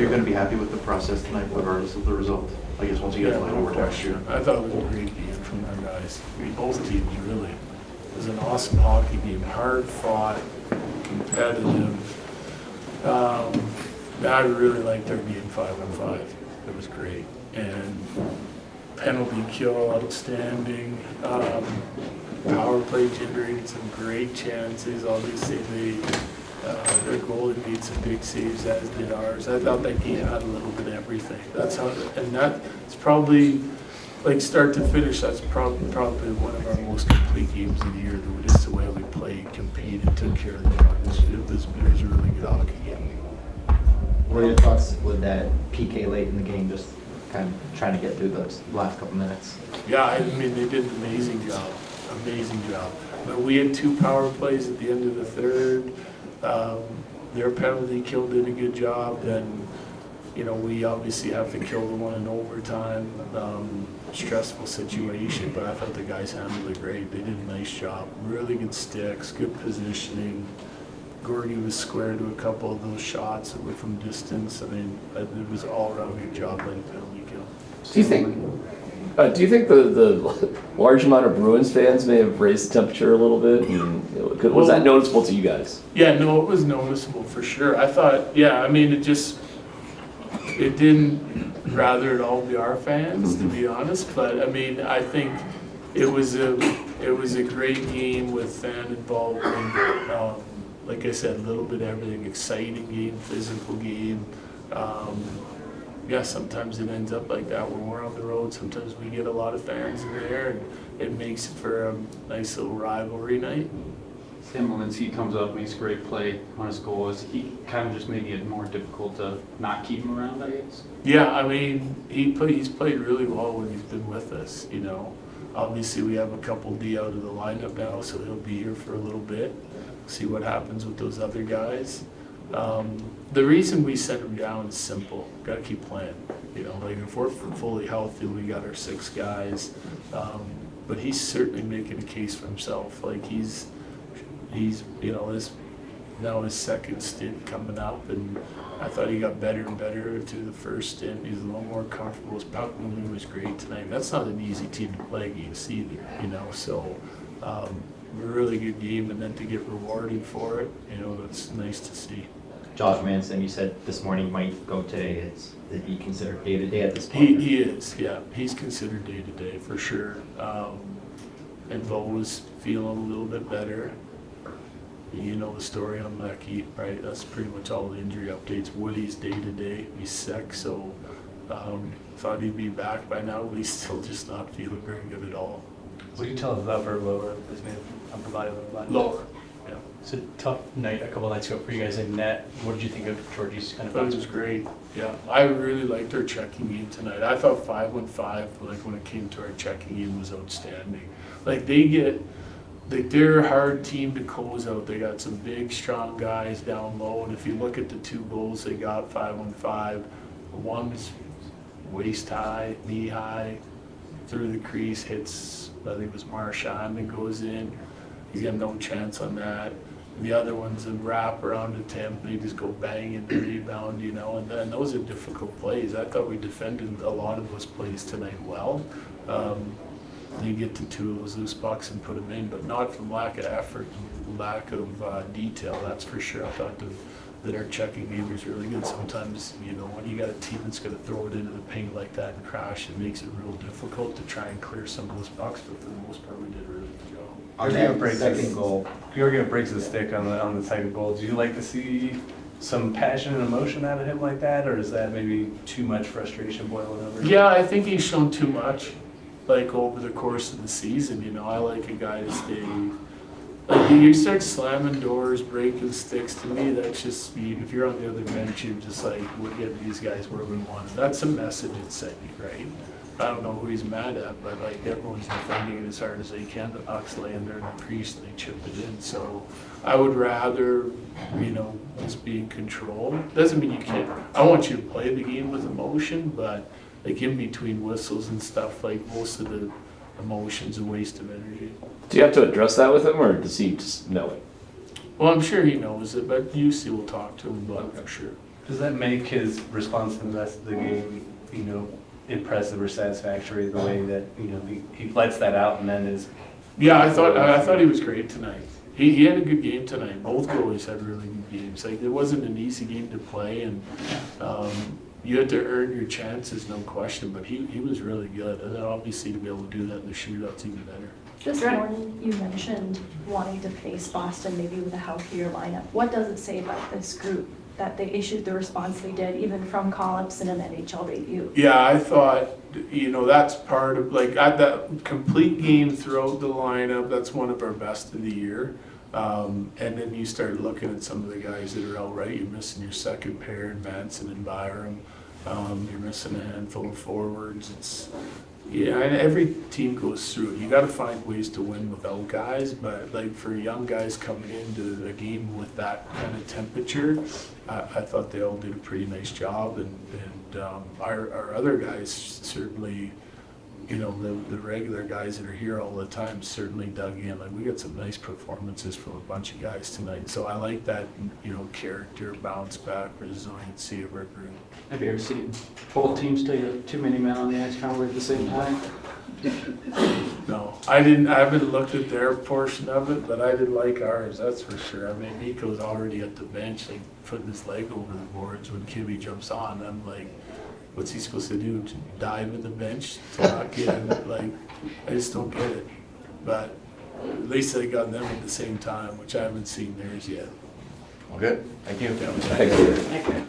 you going to be happy with the process tonight, regardless of the result? I guess once you get flying over to Western. I thought it was a great game from our guys. I mean, both teams really. It was an awesome hockey game, hard fought, competitive. I really liked their game 5-on-5. It was great. And penalty kill, outstanding. Power play generated some great chances. Obviously, their goalie made some big saves, as did ours. I thought that game had a little bit of everything. That's probably, like start to finish, that's probably one of our most complete games of the year. Just the way we played, competed, took care of the pucks. It was a really good hockey game. What are your thoughts with that PK late in the game, just kind of trying to get through those last couple minutes? Yeah, I mean, they did an amazing job. But we had 2 power plays at the end of the third. Their penalty kill did a good job, and we obviously have to kill the one in overtime. Stressful situation, but I thought the guys handled it great. They did a nice job. Really good sticks, good positioning. Gordy was square to a couple of those shots that were from distance. I mean, it was all around good job by the penalty kill. Do you think the large amount of Bruins fans may have raised the temperature a little bit? And was that noticeable to you guys? Yeah, no, it was noticeable for sure. I thought, I mean, it didn't rather it all be our fans, to be honest. But I mean, I think it was a great game with fan involvement. Like I said, a little bit of everything. Exciting game, physical game. Sometimes it ends up like that when we're on the road. Sometimes we get a lot of fans in there, and it makes for a nice little rivalry night. Sam, once he comes up, makes a great play on his goal, is he kind of just making it more difficult to not keep him around, I guess? Yeah, I mean, he's played really well when he's been with us, Obviously, we have a couple D out of the lineup now, so he'll be here for a little bit. See what happens with those other guys. The reason we sent him down is simple. Got to keep playing. Like if we're fully healthy, we got our 6 guys. But he's certainly making a case for himself. Like he's now his second stint coming up, and I thought he got better and better through the first stint. He's a little more comfortable. His puck movement was great tonight. That's not an easy team to play against either. So. Really good game, and then to get rewarded for it, that's nice to see. Josh Manson, you said this morning he might go today. Is he considered day-to-day at this point? He is, yeah. He's considered day-to-day for sure. And Bo was feeling a little bit better. You know the story on Lecky, right? That's pretty much all the injury updates. Woody's day-to-day. He's sick, so thought he'd be back by now, but he's still just not feeling very good at all. What do you tell us about or lower his name? Lower. Yeah. It's a tough night a couple nights ago for you guys in net. What did you think of Georgie's kind of? It was great. Yeah, I really liked our checking game tonight. I thought 5-on-5, like when it came to our checking game, was outstanding. Like they're a hard team to close out. They got some big, strong guys down low, and if you look at the 2 goals they got 5-on-5, one is waist high, knee high, through the crease, hits, I think it was Marchand, and goes in. He's got no chance on that. The other one's a wrap around the temp, and they just go bang in the rebound, and then those are difficult plays. I thought we defended a lot of those plays tonight well. They get to 2 of those loose pucks and put them in, but not from lack of effort, lack of detail, that's for sure. I thought that our checking game was really good. Sometimes, when you got a team that's going to throw it into the paint like that and crash, it makes it real difficult to try and clear some of those pucks, but for the most part, we did a really good job. Georgiev breaks the stick on the second goal. Do you like to see some passion and emotion out of him like that, or is that maybe too much frustration boiling over? Yeah, I think he's shown too much, like over the course of the season. I like a guy to stay. Like you start slamming doors, breaking sticks. To me, that's just if you're on the other bench, you're just like, we're getting these guys where we want them. That's a message it's sending, right? I don't know who he's mad at, but like everyone's defending it as hard as they can. The puck's laying there in the crease, and they chip it in. So I would rather, just be in control. Doesn't mean you can't. I want you to play the game with emotion, but like in between whistles and stuff, like most of the emotion's a waste of energy. Do you have to address that with him, or does he just know it? Well, I'm sure he knows it, but UC will talk to him about it for sure. Does that make his response to the rest of the game, impressive or satisfactory, the way that, he lets that out and then is... Yeah, I thought he was great tonight. He had a good game tonight. Both goalies had really good games. Like, it wasn't an easy game to play, and you had to earn your chances, no question, but he was really good. And then obviously to be able to do that in the shootout's even better. This morning, you mentioned wanting to face Boston maybe with a healthier lineup. What does it say about this group that they issued the response they did, even from call-ups in an NHL debut? Yeah, I thought, that's part of, like, at that complete game throughout the lineup, that's one of our best of the year. And then you start looking at some of the guys that are out, right? You're missing your second pair in Manson and Byram. You're missing a handful of forwards. And every team goes through it. You got to find ways to win without guys, but like for young guys coming into the game with that kind of temperature, I thought they all did a pretty nice job, and our other guys certainly, the regular guys that are here all the time certainly dug in. Like, we got some nice performances from a bunch of guys tonight, so I like that, character, bounce back, resiliency of our group. Have you ever seen both teams tell you too many men on the ice kind of at the same time? No, I haven't looked at their portion of it, but I did like ours, that's for sure. I mean, Nico's already at the bench, like, putting his leg over the boards when Kimmy jumps on. I'm like, what's he supposed to do? Dive in the bench to not get him? Like, I just don't get it. But at least they got them at the same time, which I haven't seen theirs yet. Well, good. Thank you. Thank you.